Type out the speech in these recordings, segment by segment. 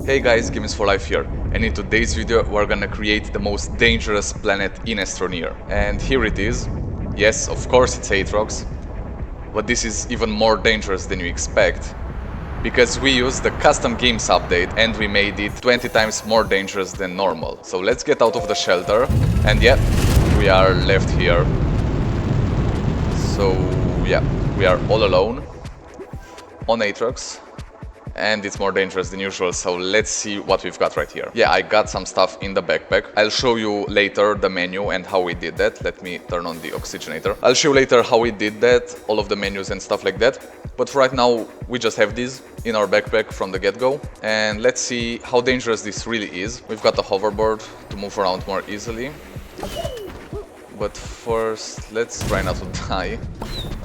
Hey guys, Games for Life here, and in today's video we're gonna create the most dangerous planet in Astroneer. And here it is. Yes, of course it's Atrox, but this is even more dangerous than you expect, because we used the custom games update and we made it 20 times more dangerous than normal. So let's get out of the shelter, and yeah, we are left here. So yeah, we are all alone on Atrox. And it's more dangerous than usual, so let's see what we've got right here. Yeah, I got some stuff in the backpack. I'll show you later the menu and how we did that. Let me turn on the oxygenator. I'll show you later how we did that, all of the menus and stuff like that. But for right now, we just have these in our backpack from the get-go. And let's see how dangerous this really is. We've got a hoverboard to move around more easily. But first, let's try not to die.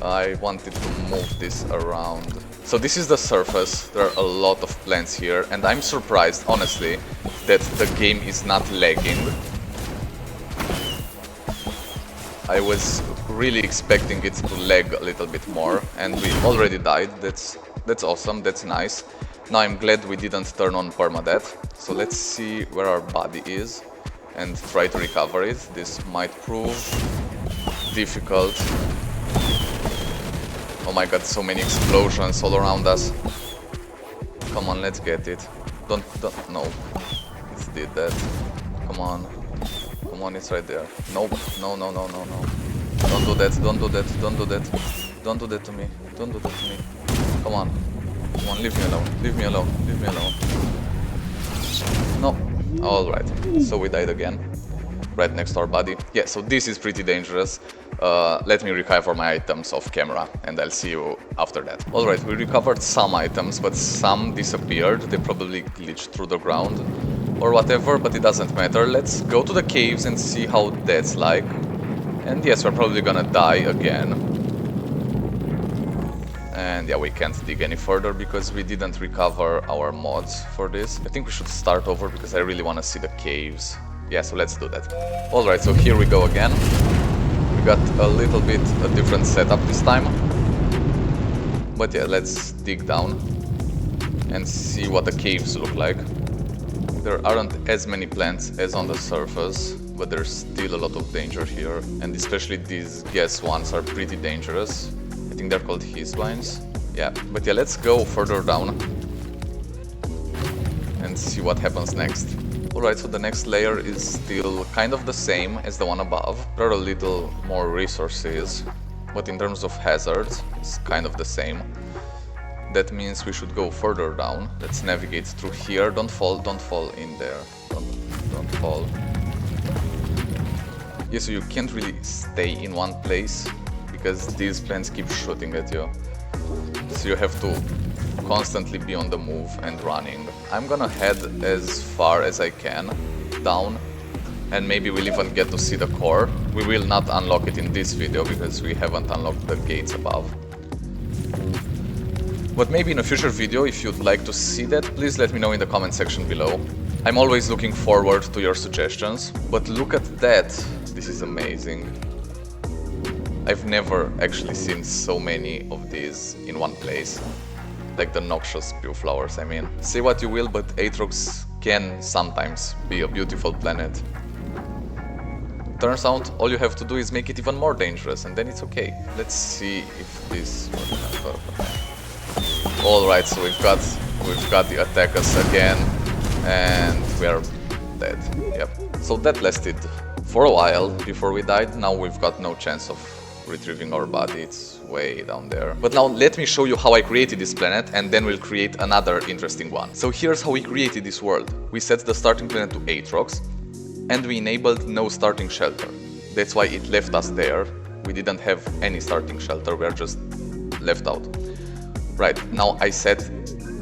I wanted to move this around. So this is the surface. There are a lot of plants here, and I'm surprised, honestly, that the game is not lagging. I was really expecting it to lag a little bit more, and we already died. That's awesome, that's nice. Now I'm glad we didn't turn on permadeath. So let's see where our body is and try to recover it. This might prove difficult. Oh my god, so many explosions all around us. Come on, let's get it. Don't, no. It did that. Come on. Come on, it's right there. Nope. No. Don't do that, don't do that, don't do that. Don't do that to me. Don't do that to me. Come on. Come on, leave me alone. Leave me alone. Leave me alone. No. Alright. So we died again. Right next to our body. Yeah, so this is pretty dangerous. Let me recover my items off camera and I'll see you after that. Alright, we recovered some items, but some disappeared. They probably glitched through the ground or whatever, but it doesn't matter. Let's go to the caves and see how that's like. And yes, we're probably gonna die again. And yeah, we can't dig any further because we didn't recover our mods for this. I think we should start over because I really want to see the caves. Yeah, so let's do that. Alright, so here we go again. We got a little bit a different setup this time. But yeah, let's dig down and see what the caves look like. There aren't as many plants as on the surface, but there's still a lot of danger here. And especially these gas ones are pretty dangerous. I think they're called his vines. Yeah, but yeah, let's go further down and see what happens next. Alright, so the next layer is still kind of the same as the one above. There are a little more resources, but in terms of hazards, it's kind of the same. That means we should go further down. Let's navigate through here. Don't fall in there. Don't fall. Yeah, so you can't really stay in one place because these plants keep shooting at you. So you have to constantly be on the move and running. I'm gonna head as far as I can down, and maybe we'll even get to see the core. We will not unlock it in this video because we haven't unlocked the gates above. But maybe in a future video, if you'd like to see that, please let me know in the comment section below. I'm always looking forward to your suggestions, but look at that, this is amazing. I've never actually seen so many of these in one place. Like the noxious spew flowers, I mean. Say what you will, but Atrox can sometimes be a beautiful planet. Turns out all you have to do is make it even more dangerous, and then it's okay. Let's see if this will happen. Alright, so we've got the attackers again, and we are dead. Yep. So that lasted for a while before we died. Now we've got no chance of retrieving our body. It's way down there. But now let me show you how I created this planet, and then we'll create another interesting one. So here's how we created this world. We set the starting planet to Atrox, and we enabled no starting shelter. That's why it left us there. We didn't have any starting shelter, we are just left out. Right, now I set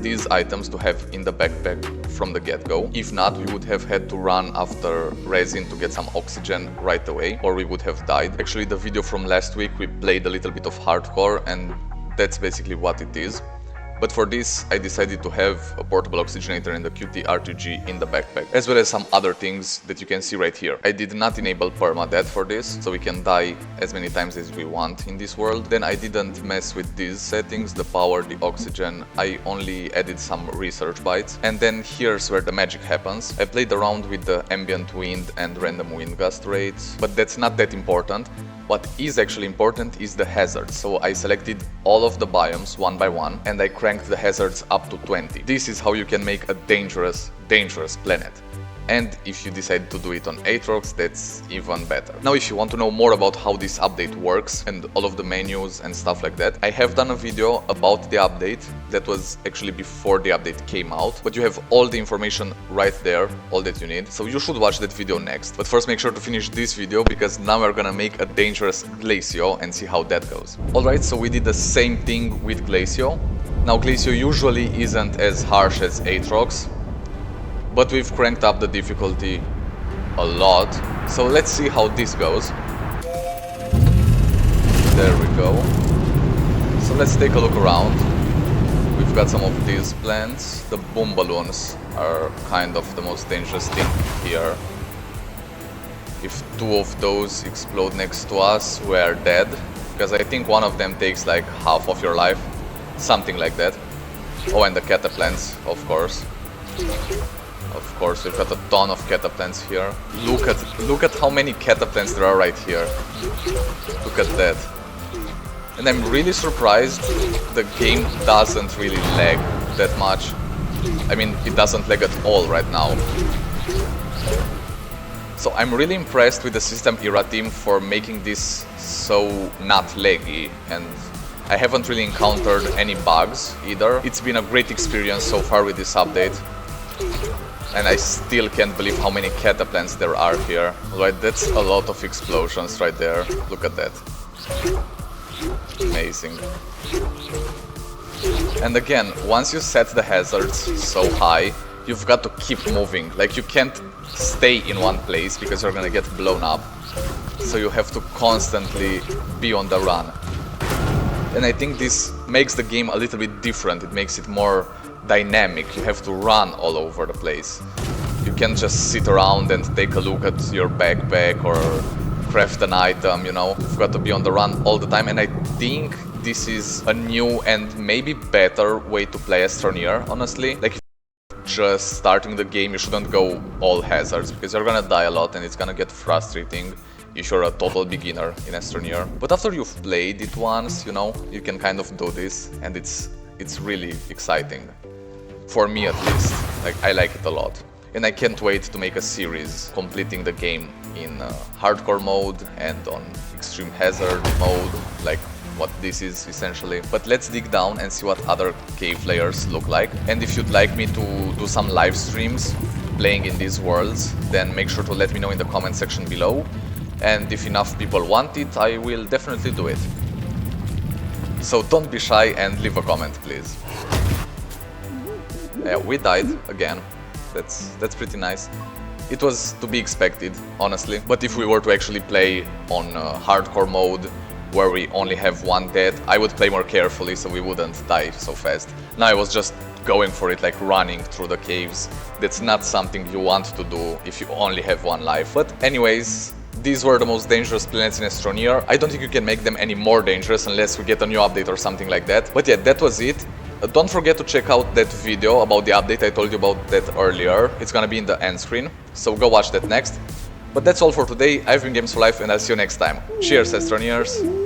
these items to have in the backpack from the get-go. If not, we would have had to run after resin to get some oxygen right away, or we would have died. Actually, the video from last week, we played a little bit of hardcore, and that's basically what it is. But for this, I decided to have a portable oxygenator and a QT RTG in the backpack, as well as some other things that you can see right here. I did not enable permadeath for this, so we can die as many times as we want in this world. Then I didn't mess with these settings, the power, the oxygen. I only added some research bytes. And then here's where the magic happens. I played around with the ambient wind and random wind gust rates, but that's not that important. What is actually important is the hazards, so I selected all of the biomes one by one and I cranked the hazards up to 20. This is how you can make a dangerous planet. And if you decide to do it on Atrox, that's even better. Now, if you want to know more about how this update works and all of the menus and stuff like that, I have done a video about the update that was actually before the update came out, but you have all the information right there, all that you need, so you should watch that video next. But first, make sure to finish this video, because now we're gonna make a dangerous Glacio and see how that goes. Alright, so we did the same thing with Glacio. Now, Glacio usually isn't as harsh as Atrox, but we've cranked up the difficulty a lot, so let's see how this goes. There we go. So let's take a look around. We've got some of these plants. The boom balloons are kind of the most dangerous thing here. If two of those explode next to us, we're dead, because I think one of them takes like half of your life, something like that. Oh, and the cataplants, of course. Of course, we've got a ton of cataplants here. Look at how many cataplants there are right here. Look at that. And I'm really surprised the game doesn't really lag that much. I mean, it doesn't lag at all right now. So I'm really impressed with the System Era team for making this so not laggy, and I haven't really encountered any bugs either. It's been a great experience so far with this update. And I still can't believe how many cataplants there are here. Right, that's a lot of explosions right there. Look at that. Amazing. And again, once you set the hazards so high, you've got to keep moving. Like, you can't stay in one place because you're gonna get blown up. So you have to constantly be on the run. And I think this makes the game a little bit different. It makes it more dynamic. You have to run all over the place. You can't just sit around and take a look at your backpack or craft an item, you know. You've got to be on the run all the time, and I think this is a new and maybe better way to play Astroneer, honestly. Like, if you're just starting the game, you shouldn't go all hazards, because you're gonna die a lot and it's gonna get frustrating if you're a total beginner in Astroneer. But after you've played it once, you know, you can kind of do this, and it's really exciting. For me at least. Like, I like it a lot. And I can't wait to make a series completing the game in hardcore mode and on extreme hazard mode, like what this is essentially. But let's dig down and see what other cave layers look like. And if you'd like me to do some live streams playing in these worlds, then make sure to let me know in the comment section below. And if enough people want it, I will definitely do it. So don't be shy and leave a comment, please. Yeah, we died again. That's pretty nice. It was to be expected, honestly. But if we were to actually play on hardcore mode, where we only have one death, I would play more carefully so we wouldn't die so fast. Now I was just going for it, like running through the caves. That's not something you want to do if you only have one life. But anyways, these were the most dangerous planets in Astroneer. I don't think you can make them any more dangerous unless we get a new update or something like that. But yeah, that was it. Don't forget to check out that video about the update. I told you about that earlier. It's gonna be in the end screen, so go watch that next. But that's all for today. I've been Games for Life, and I'll see you next time. Cheers, Astroneers!